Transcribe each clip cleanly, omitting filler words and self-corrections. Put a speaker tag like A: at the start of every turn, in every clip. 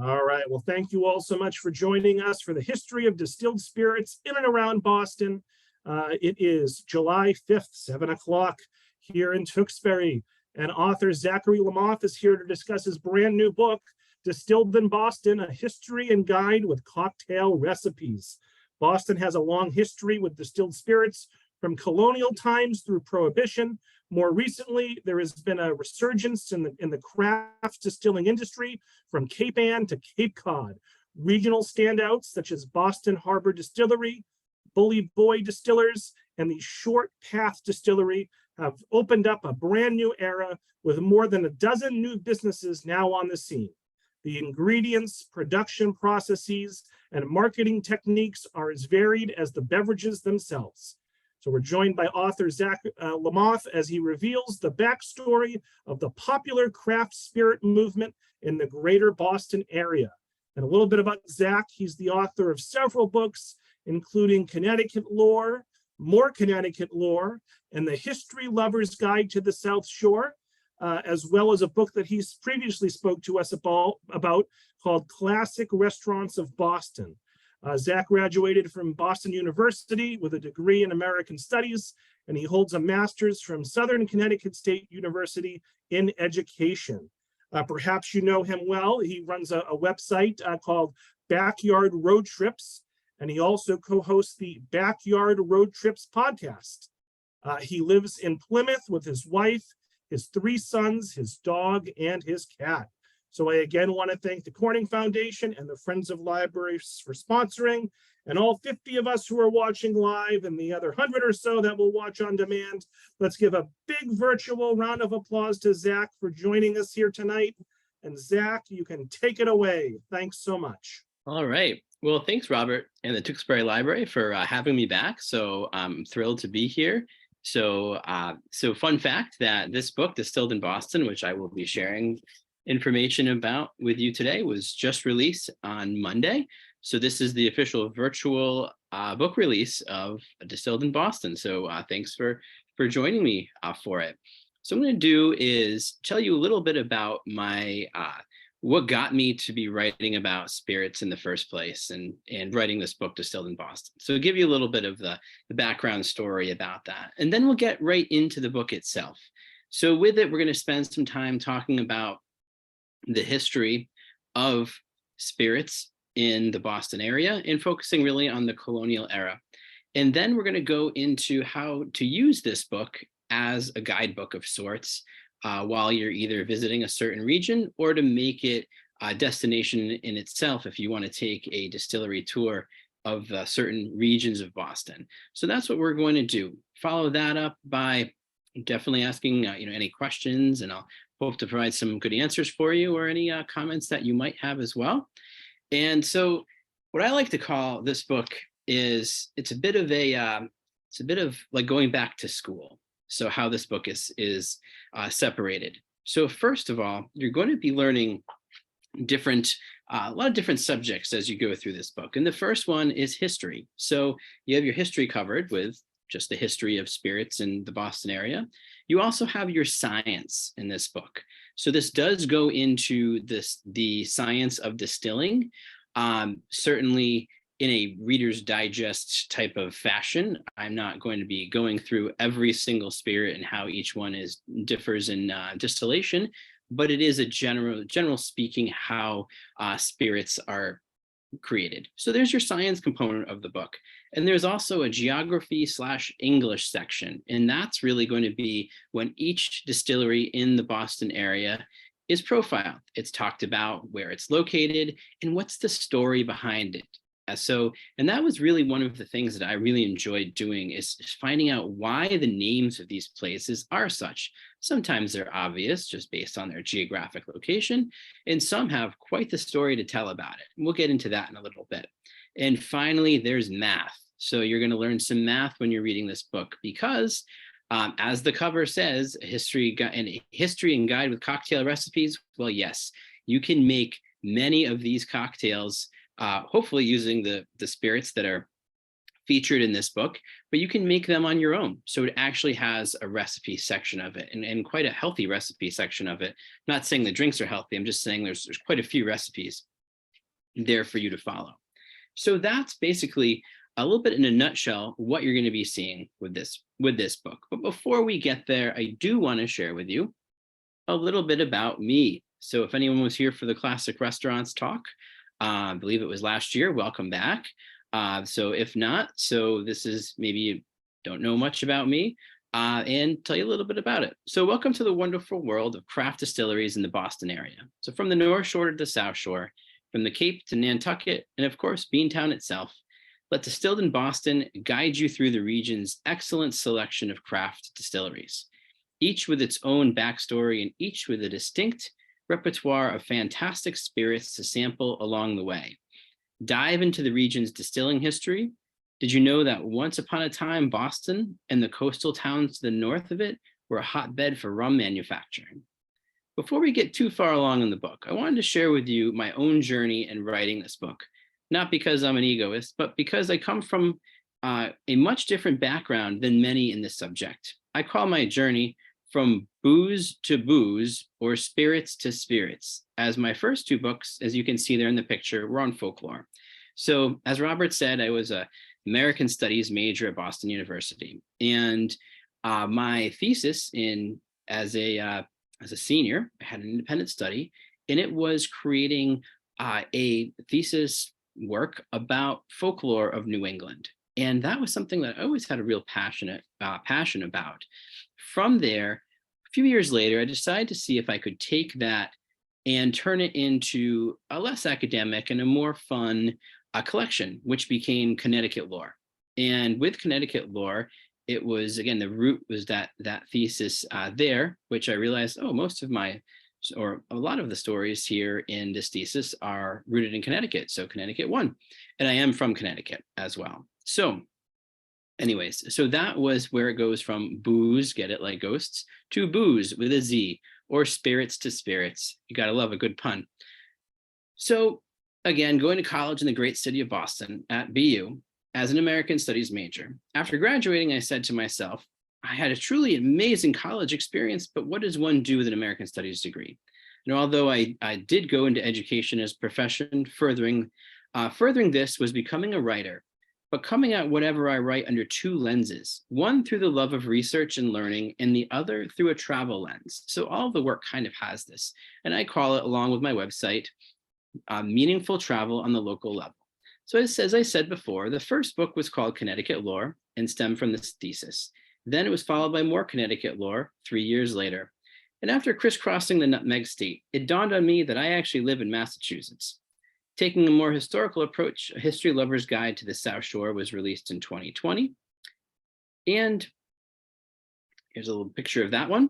A: All right. Well, thank you all so much for joining us for the history of distilled spirits in and around Boston. It is July 5th, 7 o'clock here in Tewksbury. And author Zachary Lamothe is here to discuss his brand new book, Distilled in Boston, A History and Guide with Cocktail Recipes. Boston has a long history with distilled spirits from colonial times through Prohibition. More recently, there has been a resurgence in the craft distilling industry from Cape Ann to Cape Cod. Regional standouts such as Boston Harbor Distillery, Bully Boy Distillers, and the Short Path Distillery have opened up a brand new era with more than a dozen new businesses now on the scene. The ingredients, production processes, and marketing techniques are as varied as the beverages themselves. So we're joined by author Zach Lamothe as he reveals the backstory of the popular craft spirit movement in the greater Boston area. And a little bit about Zach, he's the author of several books, including Connecticut Lore, More Connecticut Lore, and The History Lover's Guide to the South Shore, as well as a book that he's previously spoke to us about called Classic Restaurants of Boston. Zach graduated from Boston University with a degree in American Studies, and he holds a master's from Southern Connecticut State University in education. Perhaps you know him well. He runs a website called Backyard Road Trips, and he also co-hosts the Backyard Road Trips podcast. He lives in Plymouth with his wife, his 3 sons, his dog, and his cat. So I again want to thank the Corning Foundation and the Friends of Libraries for sponsoring, and all 50 of us who are watching live and the other 100 or so that will watch on demand. Let's give a big virtual round of applause to Zach for joining us here tonight. And Zach, you can take it away. Thanks so much.
B: All right. Well, thanks, Robert, and the Tewksbury Library for having me back. So I'm thrilled to be here. So fun fact that this book, Distilled in Boston, which I will be sharing information about with you today, was just released on Monday. So this is the official virtual book release of Distilled in Boston. So thanks for joining me for it. So what I'm going to do is tell you a little bit about my what got me to be writing about spirits in the first place and writing this book, Distilled in Boston. So I'll give you a little bit of the background story about that. And then we'll get right into the book itself. So with it, we're going to spend some time talking about the history of spirits in the Boston area and focusing really on the colonial era. And then we're going to go into how to use this book as a guidebook of sorts while you're either visiting a certain region or to make it a destination in itself if you want to take a distillery tour of certain regions of Boston. So that's what we're going to do. Follow that up by definitely asking any questions, and I'll hope to provide some good answers for you or any comments that you might have as well. And so what I like to call this book is it's a bit of like going back to school. So how this book is separated. So first of all, you're going to be learning a lot of different subjects as you go through this book. And the first one is history. So you have your history covered with just the history of spirits in the Boston area. You also have your science in this book. So this does go into the science of distilling, certainly in a Reader's Digest type of fashion. I'm not going to be going through every single spirit and how each one differs in distillation, but it is a general speaking how spirits are created. So there's your science component of the book. And there's also a geography/English section. And that's really going to be when each distillery in the Boston area is profiled. It's talked about where it's located and what's the story behind it. And that was really one of the things that I really enjoyed doing is finding out why the names of these places are such. Sometimes they're obvious just based on their geographic location, and some have quite the story to tell about it. And we'll get into that in a little bit. And finally, there's math. So you're going to learn some math when you're reading this book because as the cover says, a history and guide with cocktail recipes. Well, yes, you can make many of these cocktails hopefully using the spirits that are featured in this book, but you can make them on your own. So it actually has a recipe section of it and quite a healthy recipe section of it. I'm not saying the drinks are healthy. I'm just saying there's quite a few recipes there for you to follow. So that's basically a little bit in a nutshell what you're going to be seeing with this book. But before we get there, I do want to share with you a little bit about me. So if anyone was here for the Classic Restaurants talk, I believe it was last year, welcome back. So if not, so this is maybe you don't know much about me, and tell you a little bit about it. So welcome to the wonderful world of craft distilleries in the Boston area. So from the North Shore to the South Shore, from the Cape to Nantucket, and of course, Beantown itself, let Distilled in Boston guide you through the region's excellent selection of craft distilleries, each with its own backstory and each with a distinct repertoire of fantastic spirits to sample along the way. Dive into the region's distilling history. Did you know that once upon a time, Boston and the coastal towns to the north of it were a hotbed for rum manufacturing? Before we get too far along in the book, I wanted to share with you my own journey in writing this book, not because I'm an egoist, but because I come from a much different background than many in this subject. I call my journey From Booze to Booze, or Spirits to Spirits, as my first two books, as you can see there in the picture, were on folklore. So as Robert said, I was an American Studies major at Boston University, and my thesis as a senior, I had an independent study, and it was creating a thesis work about folklore of New England. And that was something that I always had a real passion about. From there, a few years later, I decided to see if I could take that and turn it into a less academic and a more fun collection, which became Connecticut Lore. And with Connecticut Lore, it was, again, the root was that thesis there, which I realized, most of or a lot of the stories here in this thesis are rooted in Connecticut. So Connecticut won. And I am from Connecticut as well. So anyways, so that was where it goes from booze, get it like ghosts, to booze with a Z, or spirits to spirits. You got to love a good pun. So again, going to college in the great city of Boston at BU as an American Studies major. After graduating, I said to myself, I had a truly amazing college experience, but what does one do with an American Studies degree? And although I did go into education as a profession, furthering this was becoming a writer, but coming at whatever I write under two lenses, one through the love of research and learning, and the other through a travel lens. So all of the work kind of has this, and I call it, along with my website, Meaningful Travel on the Local Level. So as I said before, the first book was called Connecticut Lore and stemmed from this thesis. Then it was followed by more Connecticut Lore 3 years later. And after crisscrossing the Nutmeg State, it dawned on me that I actually live in Massachusetts. Taking a more historical approach, A History Lover's Guide to the South Shore was released in 2020. And here's a little picture of that one.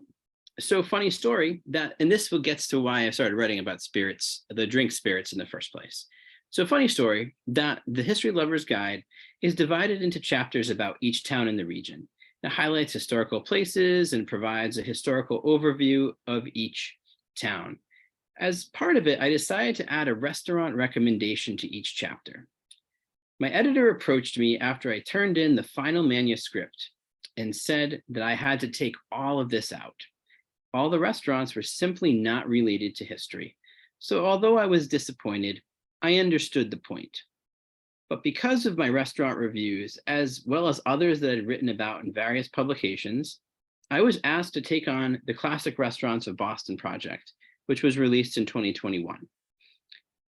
B: So funny story and this gets to why I started writing about spirits, the drink spirits in the first place. So funny story that the History Lover's Guide is divided into chapters about each town in the region. It highlights historical places and provides a historical overview of each town. As part of it, I decided to add a restaurant recommendation to each chapter. My editor approached me after I turned in the final manuscript and said that I had to take all of this out. All the restaurants were simply not related to history. So although I was disappointed, I understood the point. But because of my restaurant reviews, as well as others that I'd written about in various publications, I was asked to take on the Classic Restaurants of Boston project, which was released in 2021.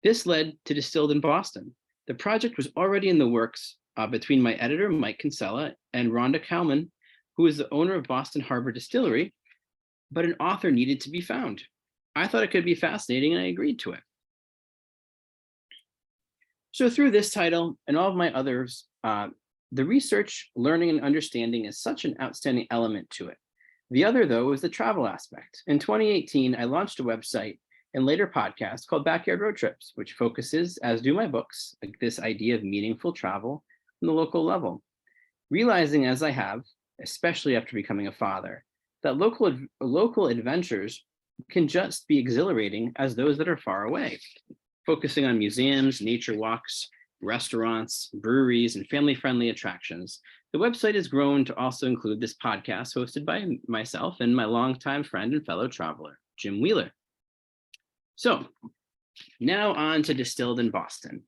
B: This led to Distilled in Boston. The project was already in the works between my editor, Mike Kinsella, and Rhonda Kalman, who is the owner of Boston Harbor Distillery, but an author needed to be found. I thought it could be fascinating, and I agreed to it. So through this title and all of my others, the research, learning, and understanding is such an outstanding element to it. The other, though, is the travel aspect. In 2018, I launched a website and later podcast called Backyard Road Trips, which focuses, as do my books, like this idea of meaningful travel on the local level. Realizing as I have, especially after becoming a father, that local adventures can just be exhilarating as those that are far away. Focusing on museums, nature walks, restaurants, breweries, and family-friendly attractions, the website has grown to also include this podcast hosted by myself and my longtime friend and fellow traveler, Jim Wheeler. So Now on to Distilled in Boston.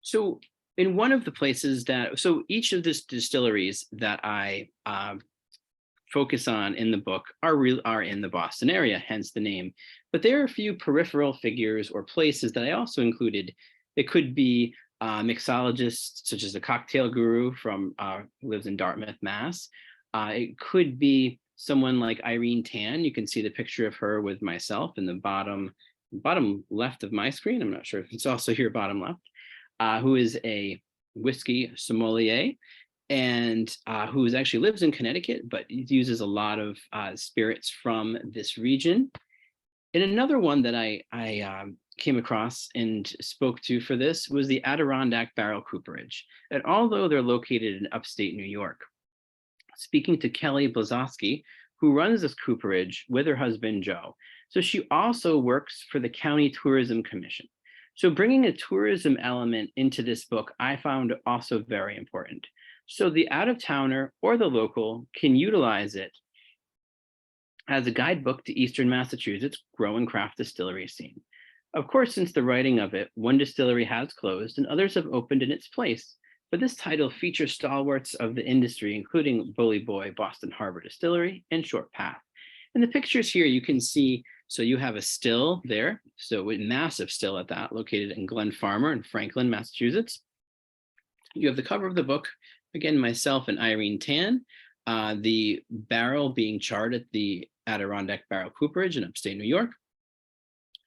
B: So in one of the places so each of the distilleries that I focus on in the book are in the Boston area, hence the name. But there are a few peripheral figures or places that I also included. It could be mixologists, such as a cocktail guru from who lives in Dartmouth, Mass. It could be someone like Irene Tan. You can see the picture of her with myself in the bottom left of my screen. I'm not sure if it's also here bottom left. Who is a whiskey sommelier and who actually lives in Connecticut, but uses a lot of spirits from this region. And another one that I came across and spoke to for this was the Adirondack Barrel Cooperage. And although they're located in upstate New York, speaking to Kelly Blazowski, who runs this cooperage with her husband, Joe. So she also works for the County Tourism Commission. So bringing a tourism element into this book, I found also very important. So the out-of-towner or the local can utilize it as a guidebook to Eastern Massachusetts growing craft distillery scene. Of course, since the writing of it, one distillery has closed and others have opened in its place. But this title features stalwarts of the industry, including Bully Boy, Boston Harbor Distillery, and Short Path. In the pictures here, you can see, so you have a still there, so a massive still at that, located in Glen Farmer in Franklin, Massachusetts. You have the cover of the book, again, myself and Irene Tan, the barrel being charred at the Adirondack Barrel Cooperage in upstate New York.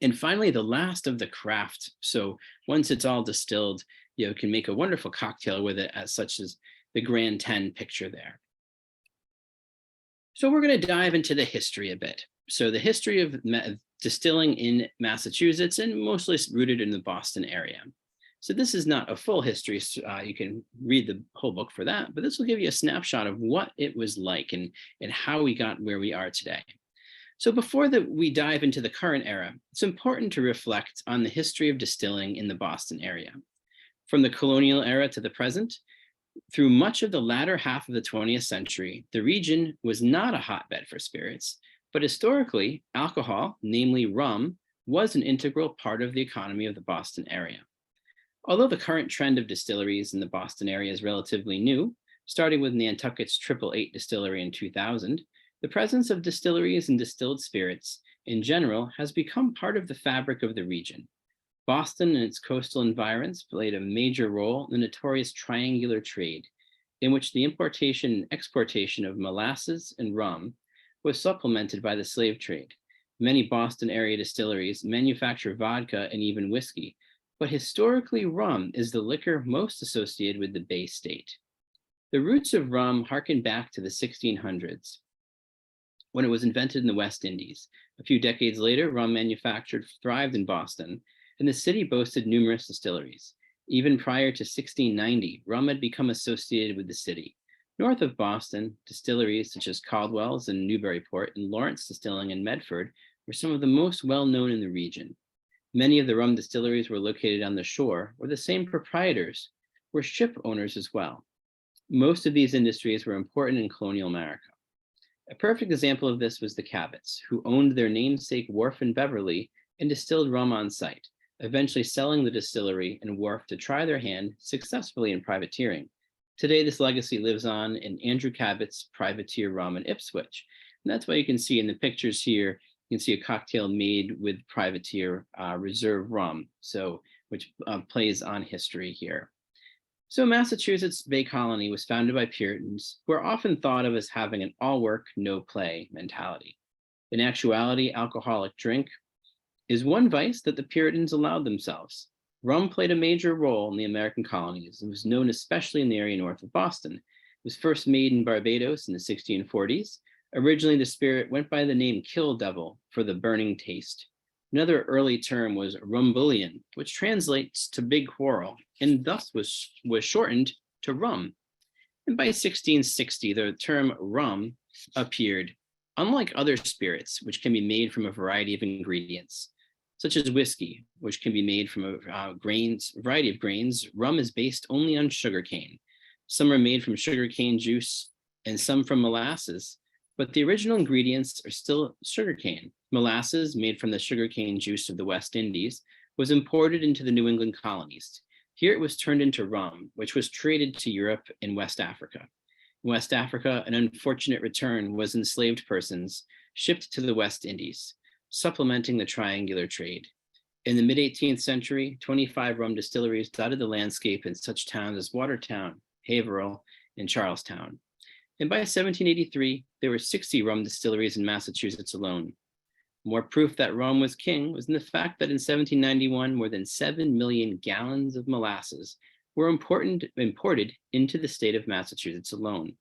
B: And finally, the last of the craft. So once it's all distilled, you can make a wonderful cocktail with it, as such as the Grand 10 picture there. So we're going to dive into the history a bit. So the history of distilling in Massachusetts, and mostly rooted in the Boston area. So this is not a full history, so you can read the whole book for that, but this will give you a snapshot of what it was like and how we got where we are today. So before we dive into the current era, it's important to reflect on the history of distilling in the Boston area. From the colonial era to the present, through much of the latter half of the 20th century, the region was not a hotbed for spirits, but historically, alcohol, namely rum, was an integral part of the economy of the Boston area. Although the current trend of distilleries in the Boston area is relatively new, starting with Nantucket's 888 distillery in 2000, the presence of distilleries and distilled spirits in general has become part of the fabric of the region. Boston and its coastal environs played a major role in the notorious triangular trade, in which the importation and exportation of molasses and rum was supplemented by the slave trade. Many Boston area distilleries manufacture vodka and even whiskey, but historically rum is the liquor most associated with the Bay State. The roots of rum harken back to the 1600s, when it was invented in the West Indies. A few decades later, rum manufactured thrived in Boston, and the city boasted numerous distilleries. Even prior to 1690, rum had become associated with the city. North of Boston, distilleries such as Caldwell's in Newburyport and Lawrence Distilling in Medford were some of the most well-known in the region. Many of the rum distilleries were located on the shore, where the same proprietors were ship owners as well. Most of these industries were important in colonial America. A perfect example of this was the Cabots, who owned their namesake wharf in Beverly and distilled rum on site, eventually selling the distillery and wharf to try their hand successfully in privateering. Today, this legacy lives on in Andrew Cabot's privateer rum in Ipswich. And that's why you can see in the pictures here, you can see a cocktail made with privateer reserve rum, which plays on history here. So Massachusetts Bay Colony was founded by Puritans, who are often thought of as having an all work, no play mentality. In actuality, alcoholic drink is one vice that the Puritans allowed themselves. Rum played a major role in the American colonies and was known especially in the area north of Boston. It was first made in Barbados in the 1640s. Originally, the spirit went by the name Kill Devil for the burning taste. Another early term was rumbullion, which translates to big quarrel, and thus was shortened to rum. And by 1660, the term rum appeared. Unlike other spirits, which can be made from a variety of ingredients, such as whiskey, which can be made from a variety of grains, rum is based only on sugarcane. Some are made from sugarcane juice and some from molasses, but the original ingredients are still sugarcane. Molasses made from the sugarcane juice of the West Indies, was imported into the New England colonies. Here it was turned into rum, which was traded to Europe and West Africa. In West Africa, an unfortunate return was enslaved persons shipped to the West Indies, supplementing the triangular trade. In the mid-18th century, 25 rum distilleries dotted the landscape in such towns as Watertown, Haverhill, and Charlestown. And by 1783, there were 60 rum distilleries in Massachusetts alone. More proof that rum was king was in the fact that in 1791, more than 7 million gallons of molasses were imported into the state of Massachusetts alone.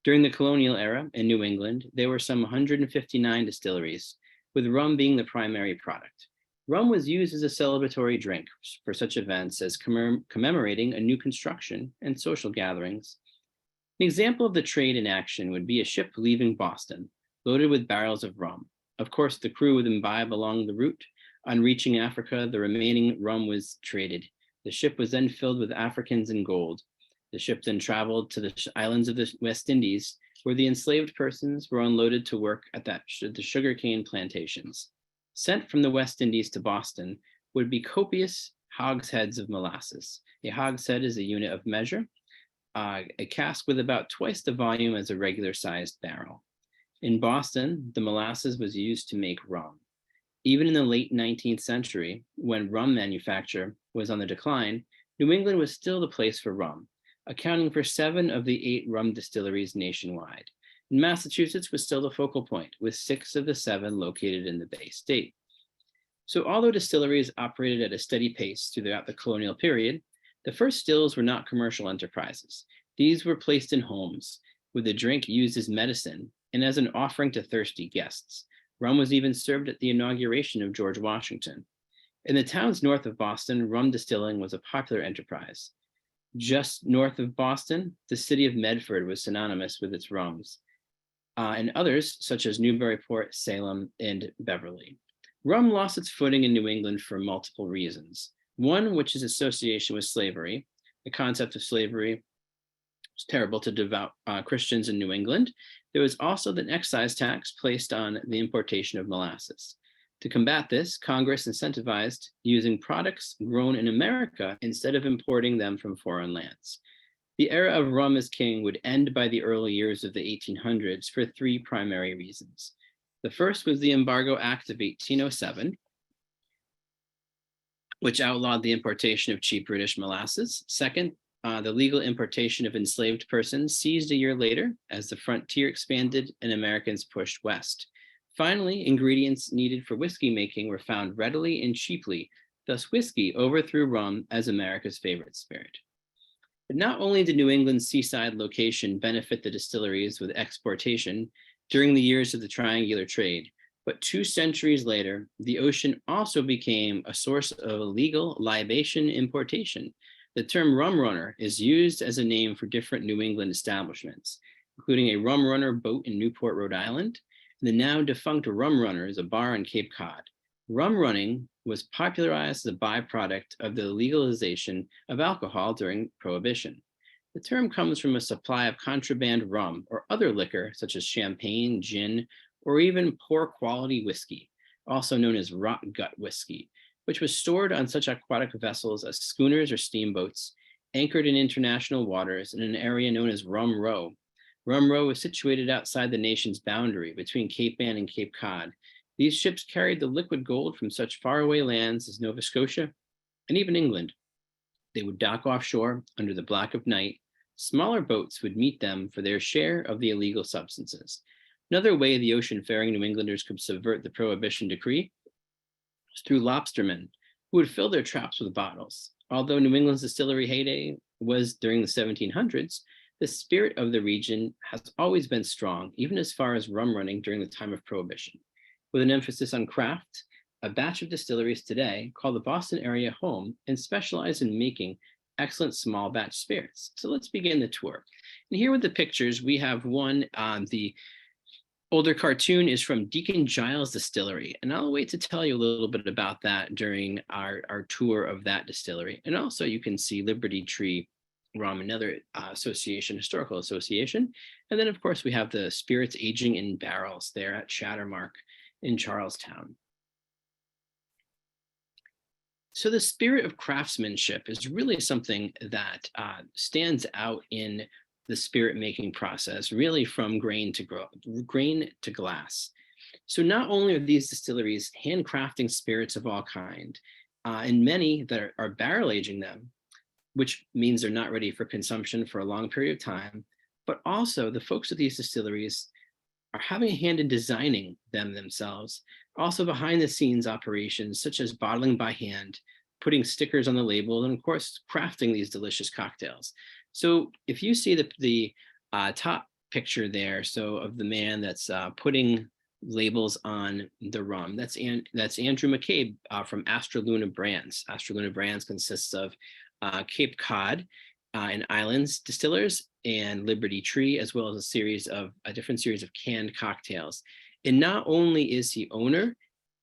B: During the colonial era in New England, there were some 159 distilleries, with rum being the primary product. Rum was used as a celebratory drink for such events as commemorating a new construction and social gatherings. An example of the trade in action would be a ship leaving Boston, loaded with barrels of rum. Of course, the crew would imbibe along the route. On reaching Africa, the remaining rum was traded. The ship was then filled with Africans and gold. The ship then traveled to the islands of the West Indies, where the enslaved persons were unloaded to work at the sugarcane plantations. Sent from the West Indies to Boston would be copious hogsheads of molasses. A hogshead is a unit of measure, a cask with about twice the volume as a regular-sized barrel. In Boston, the molasses was used to make rum. Even in the late 19th century, when rum manufacture was on the decline, New England was still the place for rum, accounting for 7 of the 8 rum distilleries nationwide. And Massachusetts was still the focal point, with 6 of the 7 located in the Bay State. So although distilleries operated at a steady pace throughout the colonial period, the first stills were not commercial enterprises. These were placed in homes, with the drink used as medicine and as an offering to thirsty guests. Rum was even served at the inauguration of George Washington. In the towns north of Boston, rum distilling was a popular enterprise. Just north of Boston, the city of Medford was synonymous with its rums, and others, such as Newburyport, Salem, and Beverly. Rum lost its footing in New England for multiple reasons. One, which is association with slavery. The concept of slavery was terrible to devout Christians in New England. There was also the excise tax placed on the importation of molasses. To combat this, Congress incentivized using products grown in America instead of importing them from foreign lands. The era of rum as king would end by the early years of the 1800s for 3 primary reasons. The first was the Embargo Act of 1807, which outlawed the importation of cheap British molasses. Second, the legal importation of enslaved persons ceased a year later as the frontier expanded and Americans pushed west. Finally, ingredients needed for whiskey making were found readily and cheaply. Thus, whiskey overthrew rum as America's favorite spirit. But not only did New England's seaside location benefit the distilleries with exportation during the years of the triangular trade, but 2 centuries later, the ocean also became a source of illegal libation importation. The term rum runner is used as a name for different New England establishments, including a rum runner boat in Newport, Rhode Island, and the now defunct Rum Runners, a bar on Cape Cod. Rum running was popularized as a byproduct of the legalization of alcohol during Prohibition. The term comes from a supply of contraband rum or other liquor, such as champagne, gin, or even poor quality whiskey, also known as rot gut whiskey, which was stored on such aquatic vessels as schooners or steamboats, anchored in international waters in an area known as Rum Row. Rum Row was situated outside the nation's boundary between Cape Ann and Cape Cod. These ships carried the liquid gold from such faraway lands as Nova Scotia and even England. They would dock offshore under the black of night. Smaller boats would meet them for their share of the illegal substances. Another way the ocean-faring New Englanders could subvert the Prohibition decree was through lobstermen, who would fill their traps with bottles. Although New England's distillery heyday was during the 1700s, the spirit of the region has always been strong, even as far as rum running during the time of Prohibition. With an emphasis on craft, a batch of distilleries today call the Boston area home and specialize in making excellent small batch spirits. So let's begin the tour. And here with the pictures, we have one on the older cartoon is from Deacon Giles Distillery. And I'll wait to tell you a little bit about that during our tour of that distillery. And also you can see Liberty Tree Rum, another historical association. And then of course we have the spirits aging in barrels there at Shattermark in Charlestown. So the spirit of craftsmanship is really something that stands out in the spirit making process, really from grain to glass. So not only are these distilleries handcrafting spirits of all kind, and many that are barrel aging them, which means they're not ready for consumption for a long period of time, but also the folks at these distilleries are having a hand in designing them themselves. Also behind the scenes operations such as bottling by hand, putting stickers on the label, and of course, crafting these delicious cocktails. So if you see the top picture there, so of the man that's putting labels on the rum, that's Andrew McCabe from Astra Luna Brands. Astra Luna Brands consists of Cape Cod and Islands distillers and Liberty Tree, as well as a different series of canned cocktails. And not only is he owner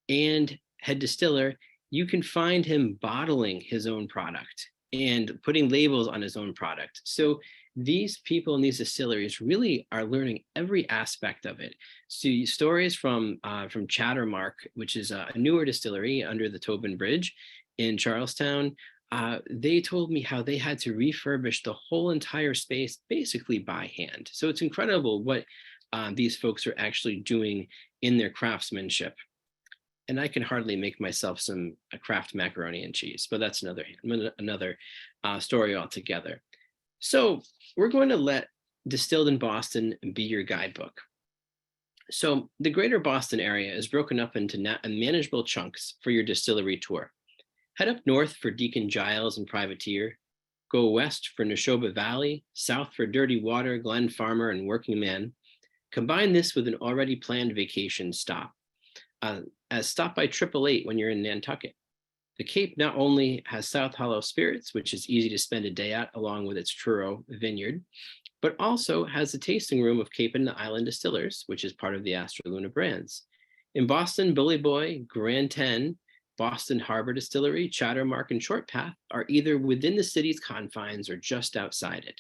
B: and head distiller, you can find him bottling his own product and putting labels on his own product. So these people in these distilleries really are learning every aspect of it. So stories from Chattermark, which is a newer distillery under the Tobin Bridge in Charlestown. They told me how they had to refurbish the whole entire space basically by hand. So it's incredible what these folks are actually doing in their craftsmanship. And I can hardly make myself some Kraft macaroni and cheese, but that's another story altogether. So we're going to let Distilled in Boston be your guidebook. So the greater Boston area is broken up into manageable chunks for your distillery tour. Head up north for Deacon Giles and Privateer, go west for Neshoba Valley, south for Dirty Water, Glen Farmer, and Working Man. Combine this with an already planned vacation stop, as stop by 888 when you're in Nantucket. The Cape not only has South Hollow Spirits, which is easy to spend a day at along with its Truro vineyard, but also has the tasting room of Cape and Island Distillers, which is part of the Astra Luna Brands. In Boston, Bully Boy, Grand 10, Boston Harbor Distillery, Chattermark, and Short Path are either within the city's confines or just outside it.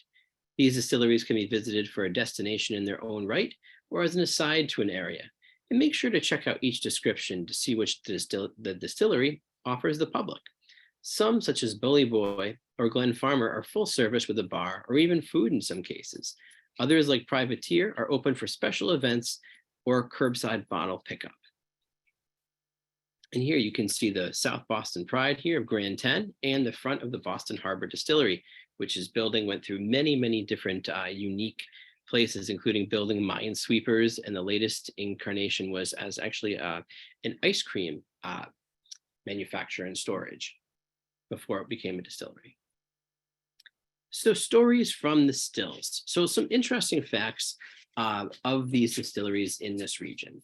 B: These distilleries can be visited for a destination in their own right or as an aside to an area. And make sure to check out each description to see which the distillery offers the public. Some, such as Bully Boy or Glen Farmer, are full service with a bar or even food in some cases. Others, like Privateer, are open for special events or curbside bottle pickup. And here you can see the South Boston Pride here of Grand 10 and the front of the Boston Harbor Distillery, which is went through many different unique places, including building minesweepers. And the latest incarnation was as actually an ice cream manufacturer and storage before it became a distillery. So stories from the stills. So some interesting facts of these distilleries in this region.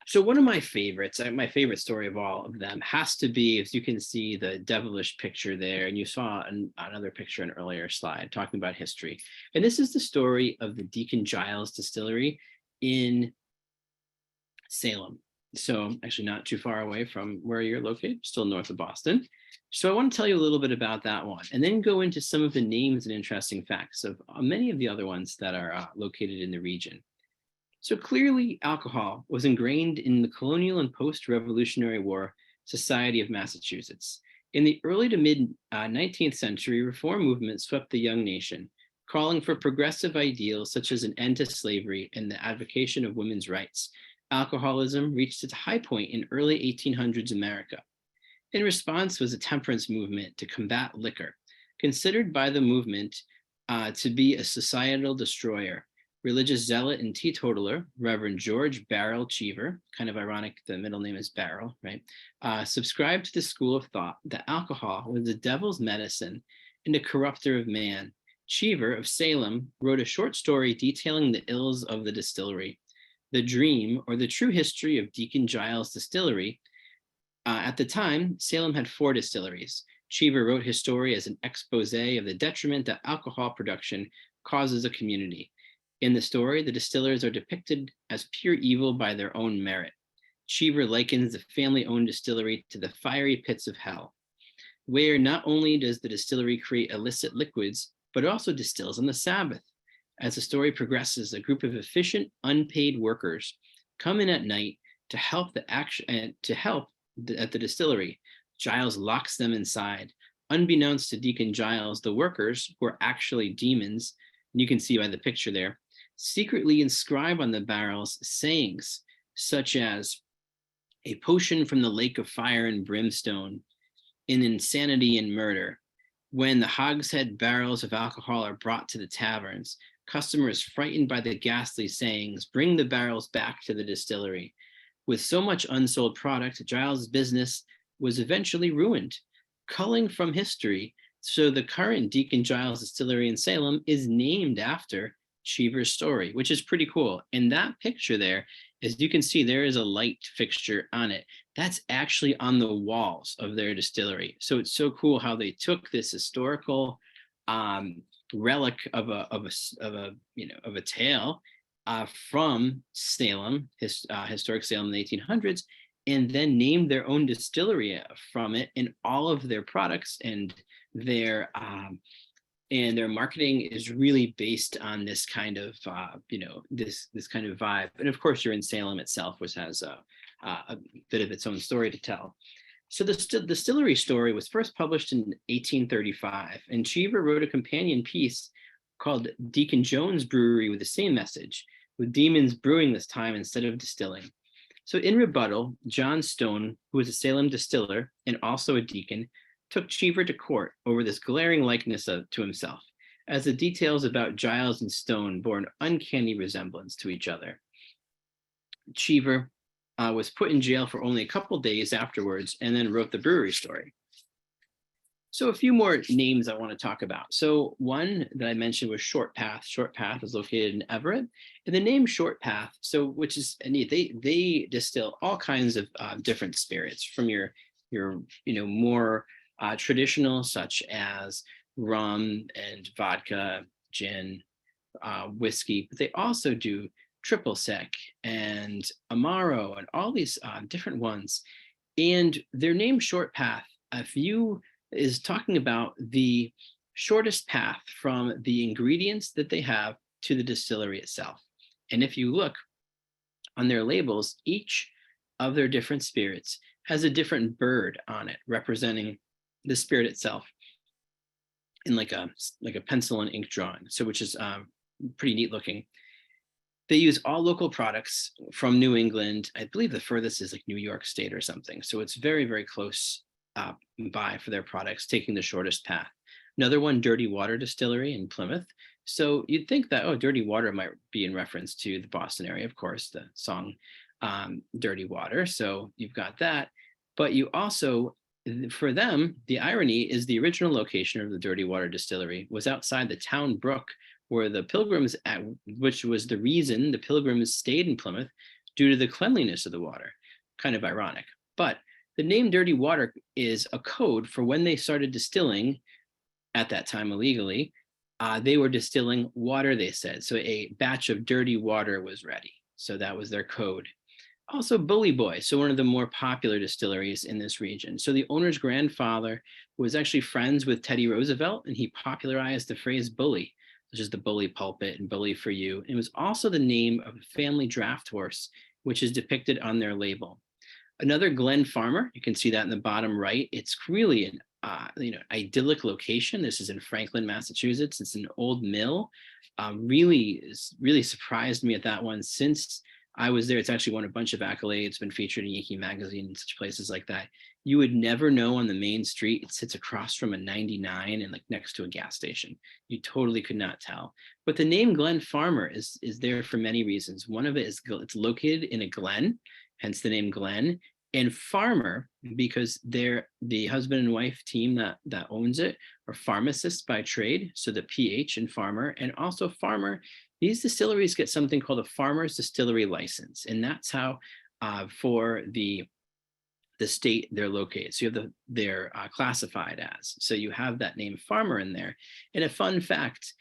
B: So one of my favorites, my favorite story of all of them has to be, as you can see, the devilish picture there, and you saw another picture in an earlier slide talking about history. And this is the story of the Deacon Giles Distillery in Salem. So actually not too far away from where you're located, still north of Boston. So I want to tell you a little bit about that one, and then go into some of the names and interesting facts of many of the other ones that are located in the region. So clearly, alcohol was ingrained in the colonial and post-Revolutionary War society of Massachusetts. In the early to mid 19th century, reform movements swept the young nation, calling for progressive ideals such as an end to slavery and the advocacy of women's rights. Alcoholism reached its high point in early 1800s America. In response was a temperance movement to combat liquor, considered by the movement to be a societal destroyer. Religious zealot and teetotaler, Reverend George Barrel Cheever, kind of ironic, the middle name is Barrel, right? Subscribed to the school of thought that alcohol was the devil's medicine and a corrupter of man. Cheever of Salem wrote a short story detailing the ills of the distillery. The Dream, or the True History of Deacon Giles Distillery. At the time, Salem had 4 distilleries. Cheever wrote his story as an expose of the detriment that alcohol production causes a community. In the story, the distillers are depicted as pure evil by their own merit. Cheever likens the family-owned distillery to the fiery pits of hell, where not only does the distillery create illicit liquids, but it also distills on the Sabbath. As the story progresses, a group of efficient, unpaid workers come in at night to help at the distillery, Giles locks them inside. Unbeknownst to Deacon Giles, the workers, who are actually demons, and you can see by the picture there, secretly inscribe on the barrels sayings such as a potion from the lake of fire and brimstone, in insanity and murder. When the hogshead barrels of alcohol are brought to the taverns, customers frightened by the ghastly sayings bring the barrels back to the distillery. With so much unsold product, Giles' business was eventually ruined, culling from history. So the current Deacon Giles Distillery in Salem is named after Cheever's story, which is pretty cool. And that picture there, as you can see, there is a light fixture on it. That's actually on the walls of their distillery. So it's so cool how they took this historical relic of a tale from Salem, historic Salem in the 1800s, and then named their own distillery from it, and all of their products and their marketing is really based on this kind of this kind of vibe. And of course, you're in Salem itself, which has a bit of its own story to tell. So the distillery story was first published in 1835, and Cheever wrote a companion piece called Deacon Jones Brewery with the same message, with demons brewing this time instead of distilling. So in rebuttal, John Stone, who was a Salem distiller and also a deacon, took Cheever to court over this glaring likeness to himself, as the details about Giles and Stone bore an uncanny resemblance to each other. Cheever was put in jail for only a couple days afterwards, and then wrote the brewery story. So a few more names I want to talk about. So one that I mentioned was Short Path. Short Path is located in Everett, and the name Short Path, which is neat. They distill all kinds of different spirits, from your more traditional, such as rum and vodka, gin, whiskey, but they also do triple sec and amaro and all these different ones. And their name Short Path is talking about the shortest path from the ingredients that they have to the distillery itself. And if you look on their labels, each of their different spirits has a different bird on it, representing the spirit itself in like a pencil and ink drawing. So which is pretty neat looking. They use all local products from New England. I believe the furthest is like New York State or something. So it's very, very close by for their products, taking the shortest path. Another one, Dirty Water Distillery in Plymouth. So you'd think that, Dirty Water might be in reference to the Boston area, of course, the song Dirty Water. So you've got that. But you also, for them, the irony is the original location of the Dirty Water Distillery was outside the town brook where the Pilgrims, which was the reason the Pilgrims stayed in Plymouth, due to the cleanliness of the water. Kind of ironic. But the name Dirty Water is a code for when they started distilling at that time illegally. They were distilling water, they said. So a batch of dirty water was ready. So that was their code. Also Bully Boy, so one of the more popular distilleries in this region. So the owner's grandfather was actually friends with Teddy Roosevelt, and he popularized the phrase bully, which is the bully pulpit and bully for you. And it was also the name of a family draft horse, which is depicted on their label. Another Glen Farmer, you can see that in the bottom right. It's really an idyllic location. This is in Franklin, Massachusetts. It's an old mill. Really surprised me at that one. Since I was there, it's actually won a bunch of accolades, been featured in Yankee Magazine and such places like that. You would never know on the main street. It sits across from a 99 and like next to a gas station. You totally could not tell. But the name Glen Farmer is there for many reasons. One of it is it's located in a glen, hence the name Glen, and farmer because they're the husband and wife team that owns it are pharmacists by trade. So the PH in farmer, and also farmer, these distilleries get something called a farmer's distillery license. And that's how for the state they're located. So you have they're classified as. So you have that name farmer in there. And a fun fact,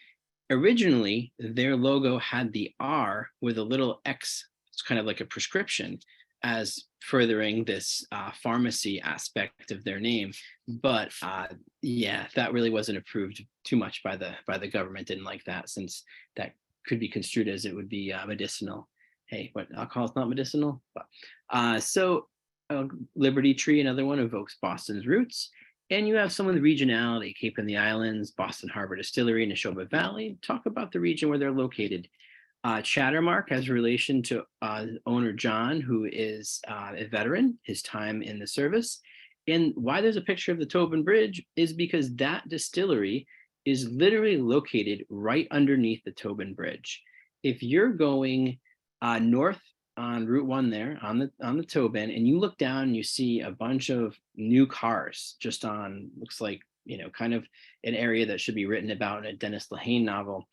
B: originally their logo had the R with a little X. It's kind of like a prescription, as furthering this pharmacy aspect of their name. But that really wasn't approved too much by the government. Didn't like that, since that could be construed as it would be medicinal. Hey, what, alcohol is not medicinal? But, so Liberty Tree, another one, evokes Boston's roots. And you have some of the regionality, Cape and the Islands, Boston Harbor Distillery, Neshoba Valley, talk about the region where they're located. Chattermark has a relation to owner John, who is a veteran, his time in the service. And why there's a picture of the Tobin Bridge is because that distillery is literally located right underneath the Tobin Bridge. If you're going north on Route 1 there on the Tobin, and you look down and you see a bunch of new cars just on, looks like, kind of an area that should be written about in a Dennis Lehane novel.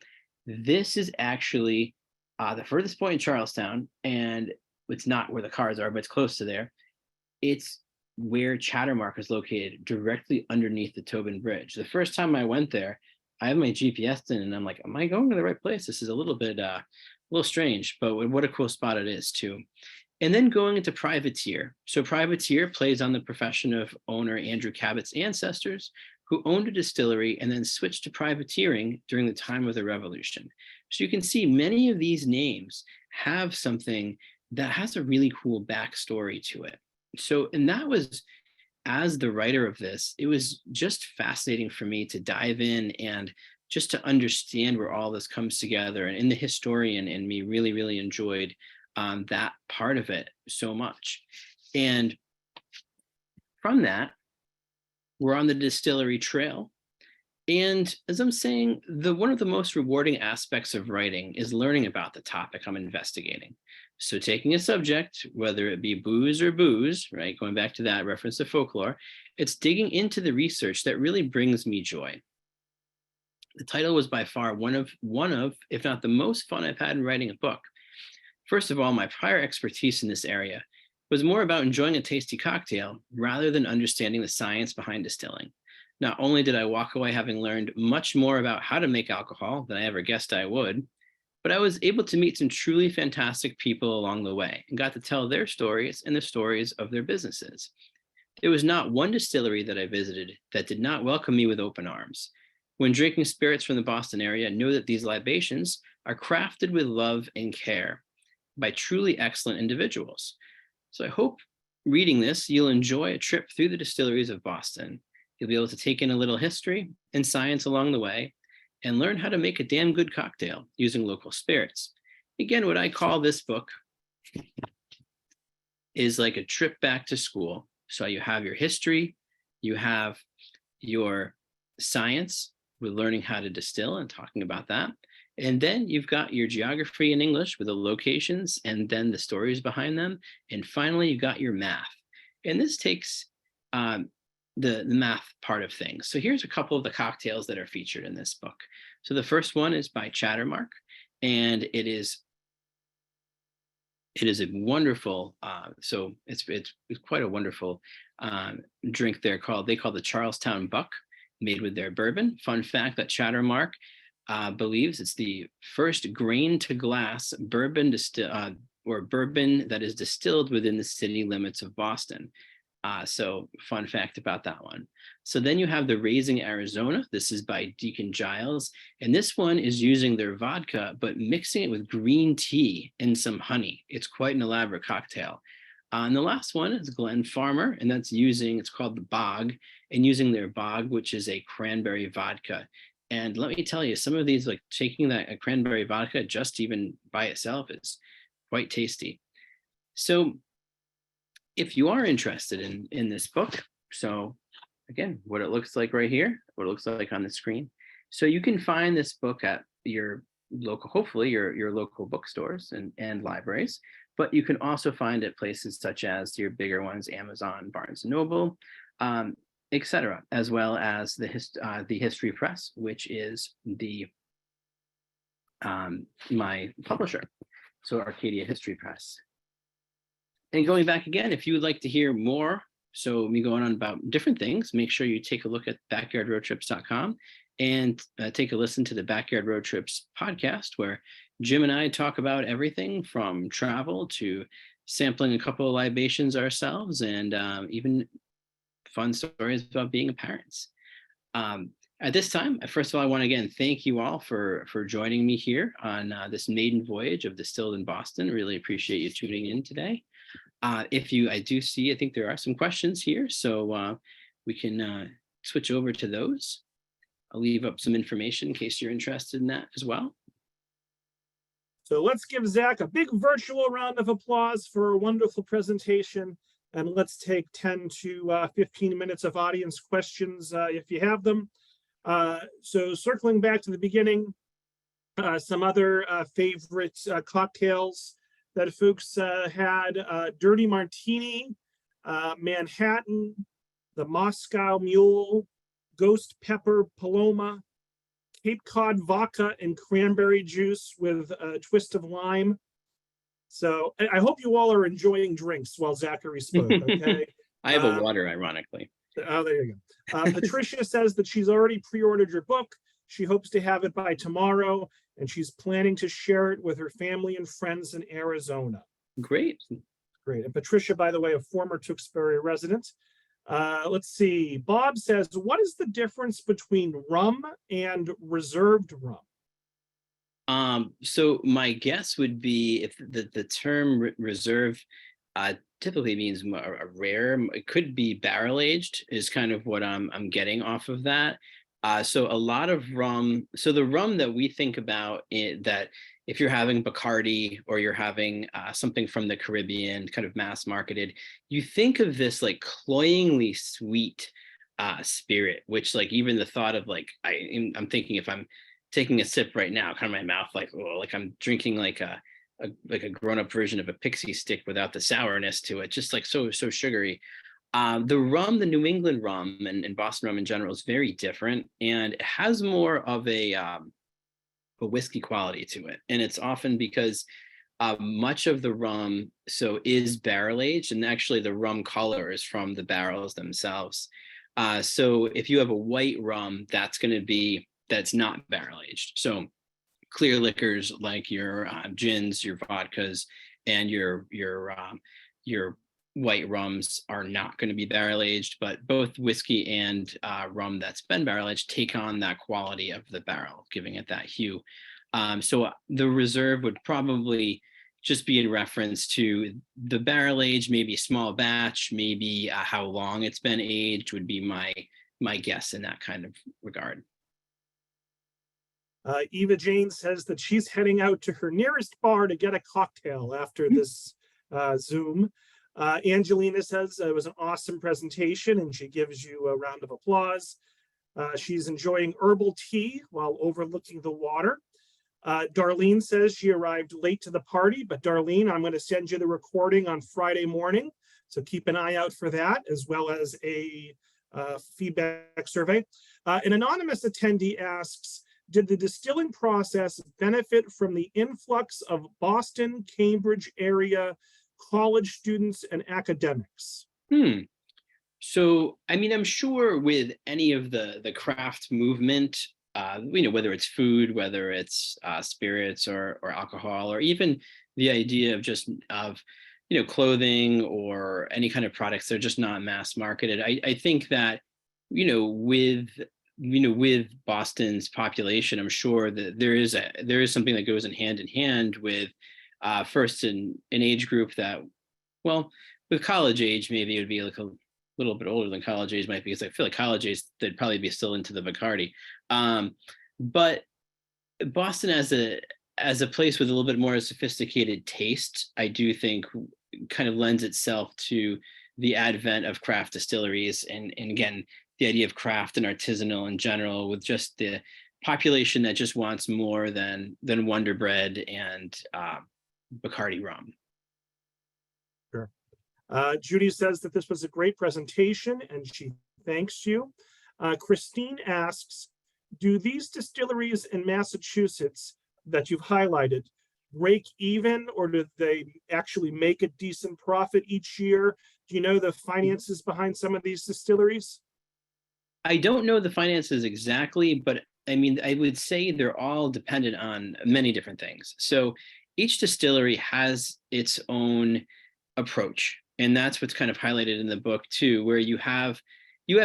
B: This is actually the furthest point in Charlestown, and it's not where the cars are, but it's close to there. It's where Chattermark is located, directly underneath the Tobin Bridge. The first time I went there, I have my GPS in, and I'm like, am I going to the right place? This is a little strange, but what a cool spot it is too. And then going into privateer. So privateer plays on the profession of owner Andrew Cabot's ancestors, who owned a distillery and then switched to privateering during the time of the Revolution. So you can see many of these names have something that has a really cool backstory to it. So, and that was, as the writer of this, it was just fascinating for me to dive in and just to understand where all this comes together. And in the historian in me really, really enjoyed that part of it so much. And from that, we're on the distillery trail. And as I'm saying, one of the most rewarding aspects of writing is learning about the topic I'm investigating. So taking a subject, whether it be booze or booze, right, going back to that reference to folklore, it's digging into the research that really brings me joy. The title was by far one of, if not the most fun I've had in writing a book. First of all, my prior expertise in this area was more about enjoying a tasty cocktail rather than understanding the science behind distilling. Not only did I walk away having learned much more about how to make alcohol than I ever guessed I would, but I was able to meet some truly fantastic people along the way and got to tell their stories and the stories of their businesses. There was not one distillery that I visited that did not welcome me with open arms. When drinking spirits from the Boston area, know that these libations are crafted with love and care by truly excellent individuals. So I hope reading this, you'll enjoy a trip through the distilleries of Boston. You'll be able to take in a little history and science along the way and learn how to make a damn good cocktail using local spirits. Again, what I call this book is like a trip back to school. So you have your history, you have your science with learning how to distill and talking about that. And then you've got your geography in English with the locations and then the stories behind them. And finally, you've got your math. And this takes the math part of things. So here's a couple of the cocktails that are featured in this book. So the first one is by Chattermark, and it is a wonderful, so it's quite a wonderful drink there they call the Charlestown Buck, made with their bourbon. Fun fact that Chattermark believes it's the first grain to glass bourbon bourbon that is distilled within the city limits of Boston. So fun fact about that one. So then you have the Raising Arizona. This is by Deacon Giles. And this one is using their vodka, but mixing it with green tea and some honey. It's quite an elaborate cocktail. And the last one is Glen Farmer, and it's called the Bog, and using their Bog, which is a cranberry vodka. And let me tell you, some of these, like taking that cranberry vodka just even by itself is quite tasty. So if you are interested in this book, so again, what it looks like right here, what it looks like on the screen. So you can find this book at your local, hopefully your local bookstores and libraries, but you can also find it places such as your bigger ones, Amazon, Barnes & Noble, etc., as well as the History Press, which is my publisher, so Arcadia History Press. And going back again, if you would like to hear more, so me going on about different things, make sure you take a look at backyardroadtrips.com and take a listen to the Backyard Road Trips podcast, where Jim and I talk about everything from travel to sampling a couple of libations ourselves, and even fun stories about being a parent. At this time, first of all, I want to again thank you all for joining me here on this maiden voyage of Distilled in Boston. Really appreciate you tuning in today. I do see, I think there are some questions here, so we can switch over to those. I'll leave up some information in case you're interested in that as well.
A: So let's give Zach a big virtual round of applause for a wonderful presentation. And let's take 10 to 15 minutes of audience questions if you have them. So circling back to the beginning, some other favorite cocktails that folks had, Dirty Martini, Manhattan, the Moscow Mule, Ghost Pepper Paloma, Cape Cod vodka and cranberry juice with a twist of lime. So I hope you all are enjoying drinks while Zachary spoke, okay?
B: I have a water, ironically.
A: Oh, there you go. Patricia says that she's already pre-ordered your book. She hopes to have it by tomorrow, and she's planning to share it with her family and friends in Arizona.
B: Great.
A: Great. And Patricia, by the way, a former Tewksbury resident. Let's see. Bob says, what is the difference between rum and reserved rum?
B: So my guess would be if the term reserve typically means a rare, it could be barrel aged is kind of what I'm getting off of that. So a lot of rum, so the rum that we think about that if you're having Bacardi or you're having something from the Caribbean kind of mass marketed, you think of this like cloyingly sweet spirit, which like even the thought of like, I'm thinking if I'm taking a sip right now, kind of my mouth like, oh, like I'm drinking like a grown-up version of a pixie stick without the sourness to it, just like so sugary. The rum, the New England rum and Boston rum in general is very different, and it has more of a whiskey quality to it. And it's often because much of the rum is barrel aged, and actually the rum color is from the barrels themselves. So if you have a white rum, that's not barrel aged. So clear liquors like your gins, your vodkas, and your white rums are not going to be barrel aged, but both whiskey and rum that's been barrel aged take on that quality of the barrel, giving it that hue. So the reserve would probably just be in reference to the barrel age, maybe small batch, maybe how long it's been aged would be my guess in that kind of regard.
A: Eva Jane says that she's heading out to her nearest bar to get a cocktail after this Zoom. Angelina says it was an awesome presentation, and she gives you a round of applause. She's enjoying herbal tea while overlooking the water. Darlene says she arrived late to the party, but Darlene, I'm going to send you the recording on Friday morning, so keep an eye out for that, as well as a feedback survey. An anonymous attendee asks, did the distilling process benefit from the influx of Boston, Cambridge area college students and academics?
B: So, I mean, I'm sure with any of the craft movement, whether it's food, whether it's spirits or alcohol, or even the idea of clothing or any kind of products, they're just not mass marketed. I think that, with Boston's population, I'm sure that there is something that goes in hand with first an age group that, well, with college age, maybe it would be like a little bit older than college age might be, because I feel like college age, they'd probably be still into the Bacardi. But Boston as a place with a little bit more sophisticated taste, I do think kind of lends itself to the advent of craft distilleries. And again, the idea of craft and artisanal in general, with just the population that just wants more than Wonder Bread and Bacardi rum.
A: Sure. Judy says that this was a great presentation and she thanks you. Christine asks, do these distilleries in Massachusetts that you've highlighted break even, or do they actually make a decent profit each year? Do you know the finances behind some of these distilleries?
B: I don't know the finances exactly, but I mean, I would say they're all dependent on many different things. So each distillery has its own approach. And that's what's kind of highlighted in the book too, where you have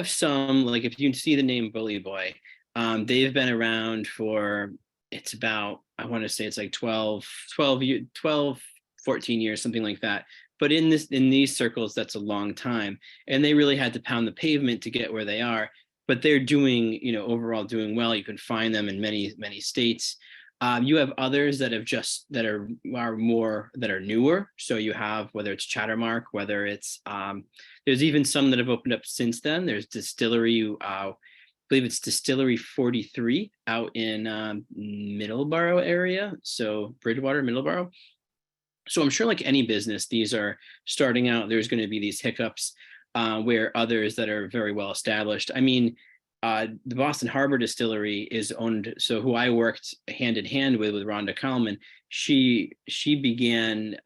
B: some, like if you see the name Bully Boy, they've been around for, it's about, I want to say it's like 12, 14 years, something like that. but in these circles, that's a long time, and they really had to pound the pavement to get where they are. But they're doing, overall doing well. You can find them in many states. You have others that are newer. So you have, whether it's Chattermark, whether it's there's even some that have opened up since then. There's Distillery, I believe it's Distillery 43 out in Middleborough area, so Bridgewater, Middleborough. So I'm sure, like any business, these are starting out. There's going to be these hiccups where others that are very well established. I mean, the Boston Harbor Distillery is owned. So who I worked hand in hand with Rhonda Kallman, she began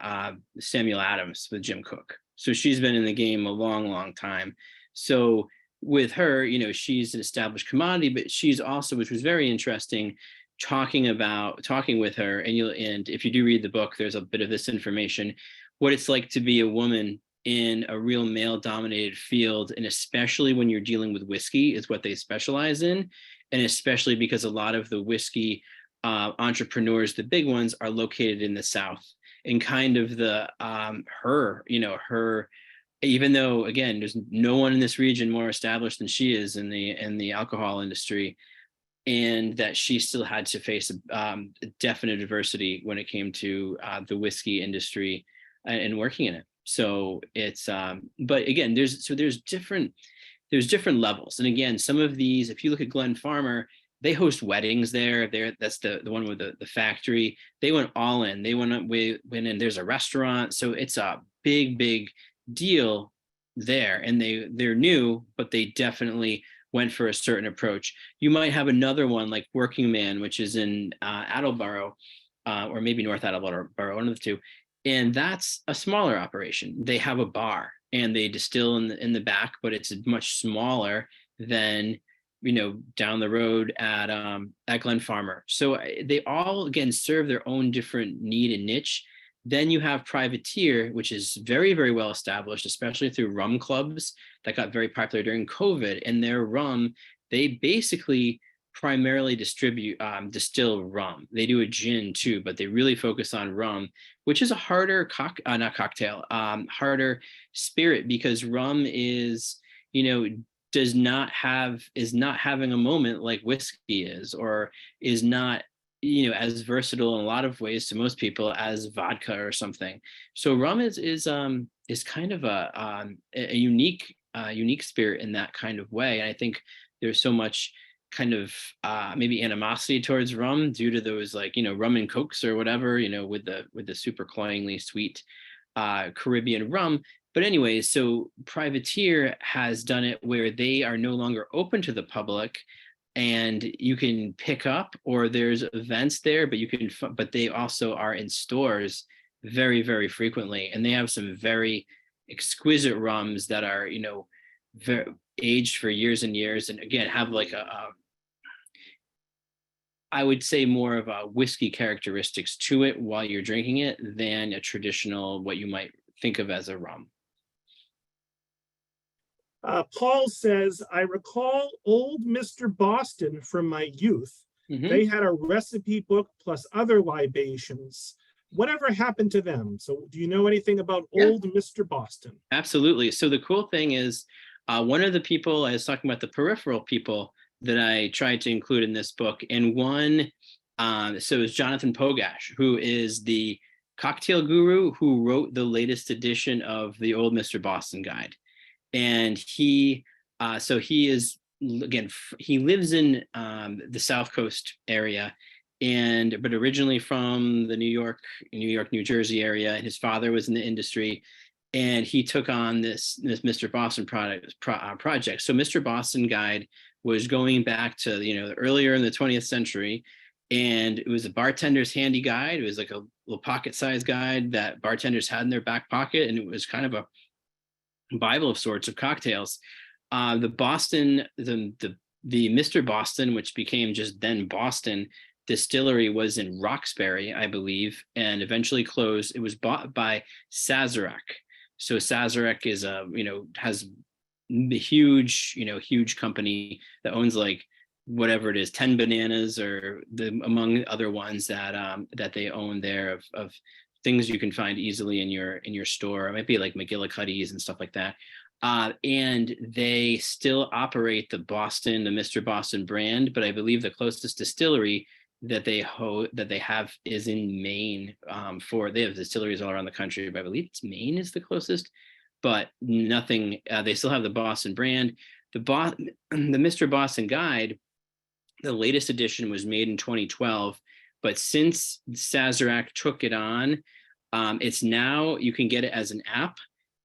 B: Samuel Adams with Jim Cook. So she's been in the game a long time. So with her, she's an established commodity, but she's also, which was very interesting, talking with her, and if you do read the book, there's a bit of this information, what it's like to be a woman in a real male dominated field, and especially when you're dealing with whiskey is what they specialize in, and especially because a lot of the whiskey entrepreneurs, the big ones, are located in the South, and kind of the her, even though, again, there's no one in this region more established than she is in the alcohol industry, and that she still had to face definite adversity when it came to the whiskey industry and working in it. So it's, but again, there's different levels. And again, some of these, if you look at Glen Farmer, they host weddings there. That's the one with the factory. They went all in. They went in. There's a restaurant, so it's a big deal there. And they're new, but they definitely went for a certain approach. You might have another one like Working Man, which is in Attleboro, or maybe North Attleboro, one of the two. And that's a smaller operation. They have a bar and they distill in the back, but it's much smaller than, down the road at Glen Farmer. So they all, again, serve their own different need and niche. Then you have Privateer, which is very, very well established, especially through rum clubs that got very popular during COVID. And their rum, they basically primarily distill rum. They do a gin too, but they really focus on rum, which is a harder harder spirit, because rum is, is not having a moment like whiskey is, or is not, as versatile in a lot of ways to most people as vodka or something. So rum is kind of a unique spirit in that kind of way. And I think there's so much kind of maybe animosity towards rum due to those, like, rum and cokes or whatever, with the super cloyingly sweet Caribbean rum. But anyway, so Privateer has done it where they are no longer open to the public, and you can pick up, or there's events there, but they also are in stores very, very frequently. And they have some very exquisite rums that are, very aged for years and years. And again, have like I would say more of a whiskey characteristics to it while you're drinking it than a traditional, what you might think of as a rum.
A: Paul says, I recall old Mr. Boston from my youth.
B: Mm-hmm.
A: They had a recipe book plus other libations. Whatever happened to them? So do you know anything about old Mr. Boston? Absolutely.
B: So the cool thing is, one of the people, I was talking about the peripheral people that I tried to include in this book, and one, so is Jonathan Pogash, who is the cocktail guru who wrote the latest edition of the Old Mr. Boston Guide. And he is, again, he lives in the South Coast area, but originally from the New York, New Jersey area. And his father was in the industry, and he took on this Mr. Boston project. So Mr. Boston Guide was going back to, earlier in the 20th century, and it was a bartender's handy guide. It was like a little pocket-sized guide that bartenders had in their back pocket, and it was kind of a Bible of sorts of cocktails. The Mr. Boston, which became just then Boston Distillery, was in Roxbury, I believe, and eventually closed. It was bought by Sazerac. So Sazerac is has the huge company that owns, like, whatever it is, 10 Bananas, or among other ones that they own there of things you can find easily in your store. It might be like McGillicuddy's and stuff like that. And they still operate the Mr. Boston brand, but I believe the closest distillery that they have is in Maine. They have distilleries all around the country, but I believe it's Maine is the closest. But nothing. They still have the Boston brand. The Mr. Boston Guide, the latest edition was made in 2012, but since Sazerac took it on, it's now you can get it as an app.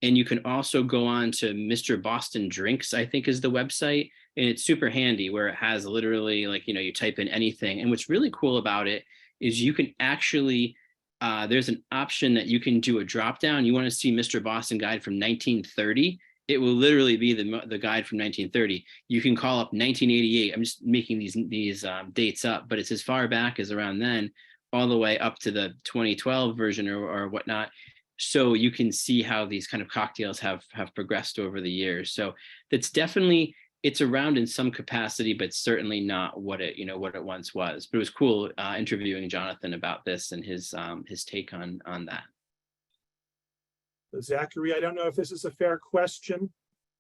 B: And you can also go on to Mr. Boston Drinks, I think is the website. And it's super handy where it has literally like, you type in anything. And what's really cool about it is you can actually, there's an option that you can do a drop down. You want to see Mr. Boston Guide from 1930. It will literally be the guide from 1930. You can call up 1988. I'm just making these dates up, but it's as far back as around then, all the way up to the 2012 version or whatnot. So you can see how these kind of cocktails have progressed over the years. So it's around in some capacity, but certainly not what it once was. But it was cool interviewing Jonathan about this and his take on that.
A: Zachary, I don't know if this is a fair question.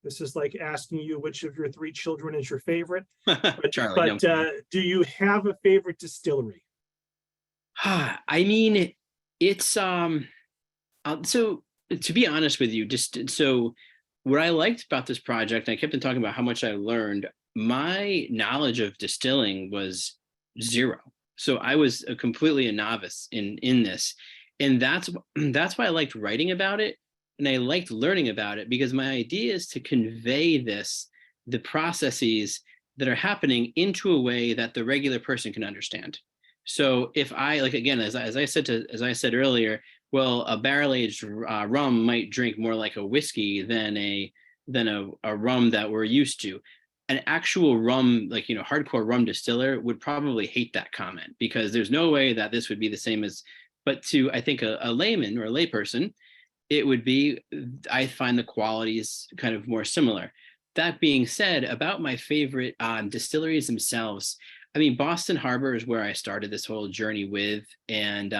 A: This is like asking you which of your 3 children is your favorite.
B: Charlie,
A: do you have a favorite distillery?
B: I mean, it's so to be honest with you, so what I liked about this project, I kept on talking about how much I learned. My knowledge of distilling was zero. So I was completely a novice in this. And that's why I liked writing about it. And I liked learning about it because my idea is to convey the processes that are happening into a way that the regular person can understand. So if I, like, again, as I said earlier, well, a barrel-aged rum might drink more like a whiskey than a rum that we're used to. An actual rum, like, hardcore rum distiller would probably hate that comment because there's no way that this would be the same as, but to, I think, a layman or a layperson, it would be, I find the qualities kind of more similar. That being said, about my favorite distilleries themselves, I mean, Boston Harbor is where I started this whole journey with, and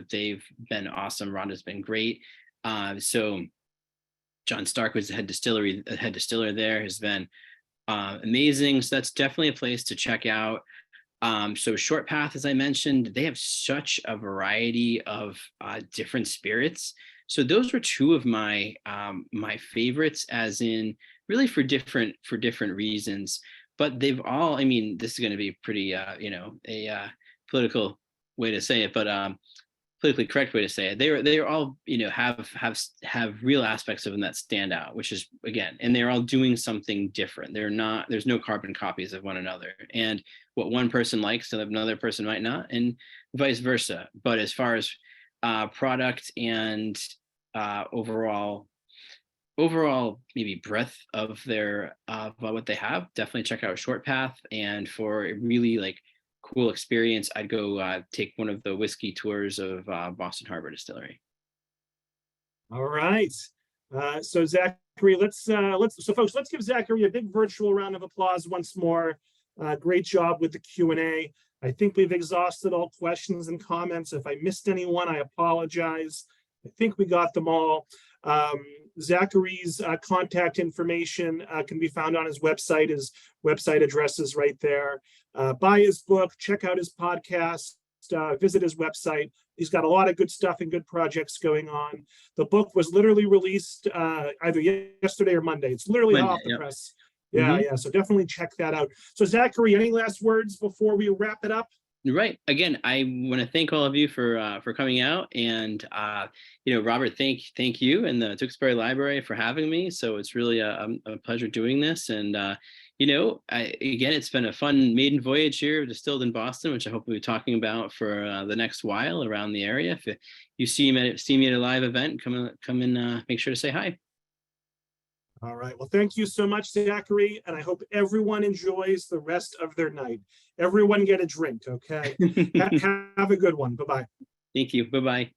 B: they've been awesome. Rhonda's been great. So John Stark was the head distiller there, has been amazing. So that's definitely a place to check out. So Short Path, as I mentioned, they have such a variety of different spirits. So those were 2 of my my favorites, as in really for different reasons. But they've all, I mean, this is going to be pretty, a political way to say it, but politically correct way to say it. They're all, have real aspects of them that stand out, which is, again, and they're all doing something different. There's no carbon copies of one another. And what one person likes, another person might not, and vice versa. But as far as product and overall maybe breadth of their what they have, definitely check out Short Path. And for a really like cool experience, I'd go take one of the whiskey tours of Boston Harbor Distillery.
A: All right. So Zachary, let's give Zachary a big virtual round of applause once more. Great job with the Q&A. I think we've exhausted all questions and comments. If I missed anyone, I apologize. I think we got them all. Zachary's contact information can be found on his website. His website address is right there. Buy his book, check out his podcast, visit his website. He's got a lot of good stuff and good projects going on. The book was literally released either yesterday or Monday. It's literally
B: Monday,
A: off the
B: yep.
A: press. Yeah. So definitely check that out. So Zachary, any last words before we wrap it up?
B: Right. Again, I want to thank all of you for coming out, and Robert, thank you and the Tewksbury Library for having me. So it's really a pleasure doing this, and again, it's been a fun maiden voyage here, Distilled in Boston, which I hope we'll be talking about for the next while around the area. If you see me at a live event, come and make sure to say hi.
A: All right. Well, thank you so much, Zachary. And I hope everyone enjoys the rest of their night. Everyone get a drink, okay? Have a good one. Bye-bye.
B: Thank you. Bye-bye.